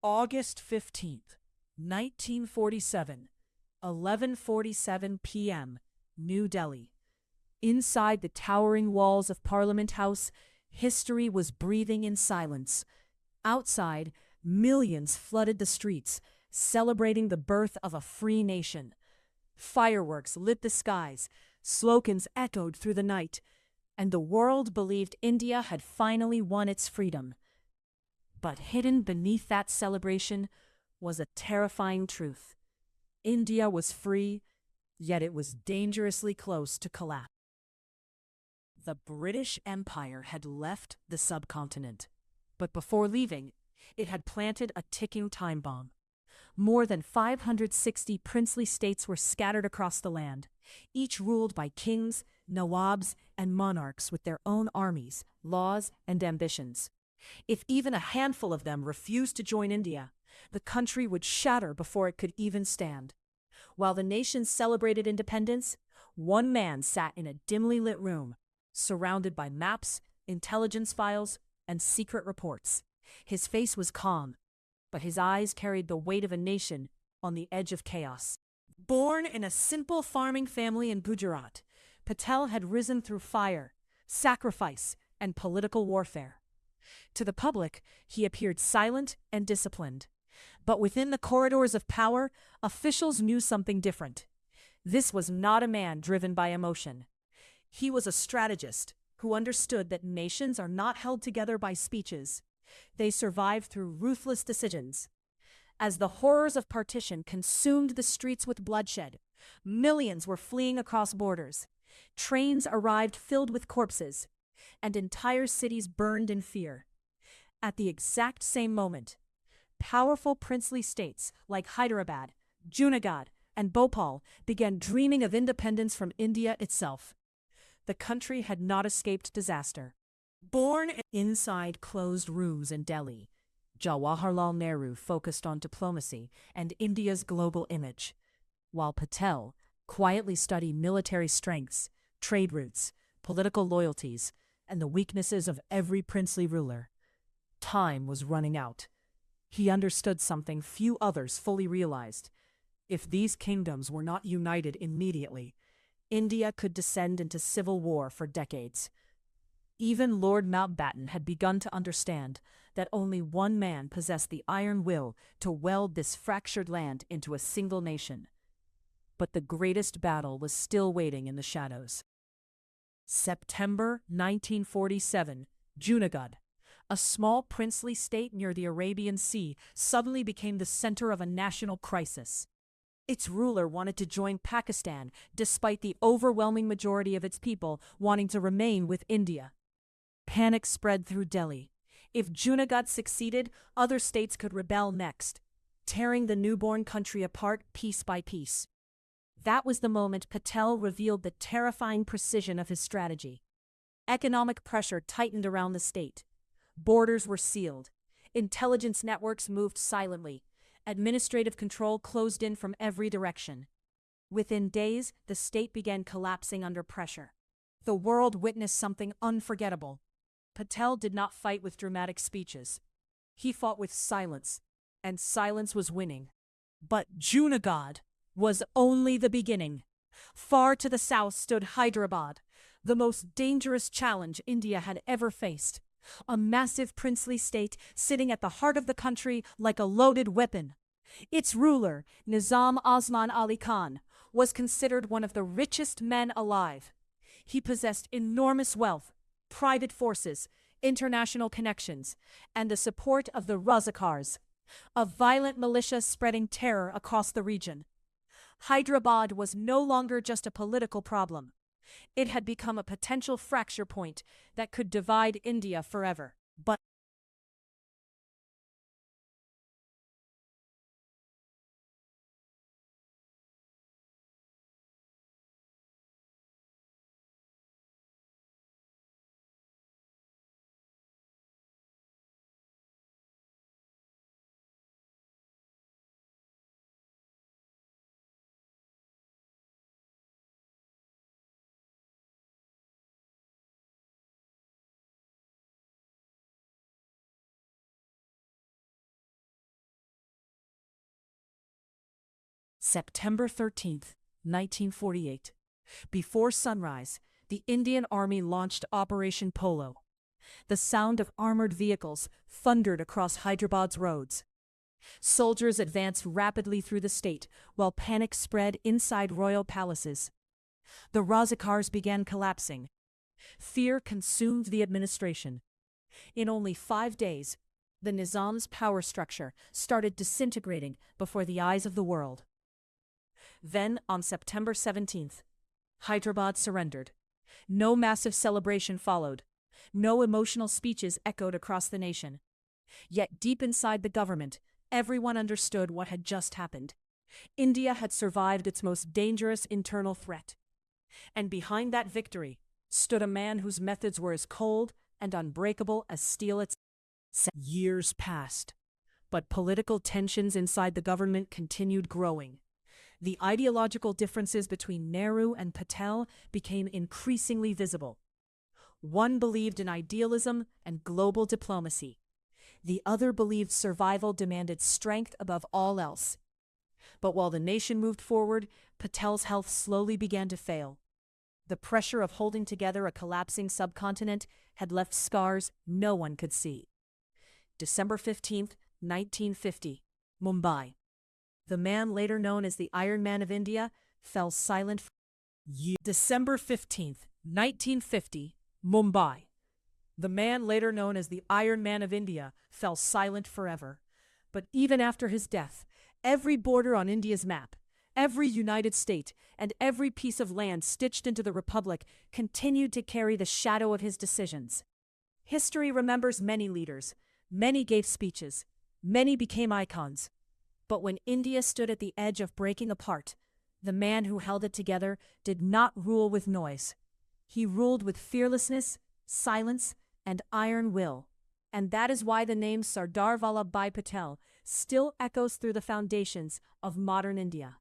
August 15th, 1947, 11:47 p.m., New Delhi. Inside the towering walls of Parliament House, history was breathing in silence. Outside, millions flooded the streets, celebrating the birth of a free nation. Fireworks lit the skies, slogans echoed through the night, and the world believed India had finally won its freedom. But hidden beneath that celebration was a terrifying truth. India was free, yet it was dangerously close to collapse. The British Empire had left the subcontinent, but before leaving, it had planted a ticking time bomb. More than 560 princely states were scattered across the land, each ruled by kings, nawabs, and monarchs with their own armies, laws, and ambitions. If even a handful of them refused to join India, the country would shatter before it could even stand. While the nation celebrated independence, one man sat in a dimly lit room, surrounded by maps, intelligence files, and secret reports. His face was calm, but his eyes carried the weight of a nation on the edge of chaos. Born in a simple farming family in Gujarat, Patel had risen through fire, sacrifice, and political warfare. To the public, he appeared silent and disciplined. But within the corridors of power, officials knew something different. This was not a man driven by emotion. He was a strategist who understood that nations are not held together by speeches. They survive through ruthless decisions. As the horrors of partition consumed the streets with bloodshed, millions were fleeing across borders. Trains arrived filled with corpses, and entire cities burned in fear. At the exact same moment, powerful princely states like Hyderabad, Junagadh, and Bhopal began dreaming of independence from India itself. The country had not escaped disaster. Born inside closed rooms in Delhi, Jawaharlal Nehru focused on diplomacy and India's global image, while Patel quietly studied military strengths, trade routes, political loyalties, and the weaknesses of every princely ruler. Time was running out. He understood something few others fully realized. If these kingdoms were not united immediately, India could descend into civil war for decades. Even Lord Mountbatten had begun to understand that only one man possessed the iron will to weld this fractured land into a single nation. But the greatest battle was still waiting in the shadows. September 1947, Junagadh, a small princely state near the Arabian Sea, suddenly became the center of a national crisis. Its ruler wanted to join Pakistan, despite the overwhelming majority of its people wanting to remain with India. Panic spread through Delhi. If Junagadh succeeded, other states could rebel next, tearing the newborn country apart piece by piece. That was the moment Patel revealed the terrifying precision of his strategy. Economic pressure tightened around the state. Borders were sealed. Intelligence networks moved silently. Administrative control closed in from every direction. Within days, the state began collapsing under pressure. The world witnessed something unforgettable. Patel did not fight with dramatic speeches. He fought with silence, and silence was winning. But Junagadh was only the beginning. Far to the south stood Hyderabad, the most dangerous challenge India had ever faced. A massive princely state sitting at the heart of the country like a loaded weapon. Its ruler, Nizam Osman Ali Khan, was considered one of the richest men alive. He possessed enormous wealth, private forces, international connections, and the support of the Razakars, a violent militia spreading terror across the region. Hyderabad was no longer just a political problem. It had become a potential fracture point that could divide India forever. But September 13th, 1948. Before sunrise, the Indian Army launched Operation Polo. The sound of armored vehicles thundered across Hyderabad's roads. Soldiers advanced rapidly through the state, while panic spread inside royal palaces. The Razakars began collapsing. Fear consumed the administration. In only 5 days, the Nizam's power structure started disintegrating before the eyes of the world. Then, on September 17th, Hyderabad surrendered. No massive celebration followed. No emotional speeches echoed across the nation. Yet deep inside the government, everyone understood what had just happened. India had survived its most dangerous internal threat. And behind that victory stood a man whose methods were as cold and unbreakable as steel itself. Years passed, but political tensions inside the government continued growing. The ideological differences between Nehru and Patel became increasingly visible. One believed in idealism and global diplomacy. The other believed survival demanded strength above all else. But while the nation moved forward, Patel's health slowly began to fail. The pressure of holding together a collapsing subcontinent had left scars no one could see. December 15th, 1950, Mumbai. The man later known as the Iron Man of India fell silent. December 15th, 1950, Mumbai. The man later known as the Iron Man of India fell silent forever. But even after his death, every border on India's map, every united state, and every piece of land stitched into the republic continued to carry the shadow of his decisions. History remembers many leaders. Many gave speeches. Many became icons. But when India stood at the edge of breaking apart, the man who held it together did not rule with noise. He ruled with fearlessness, silence, and iron will. And that is why the name Sardar Vallabhbhai Patel still echoes through the foundations of modern India.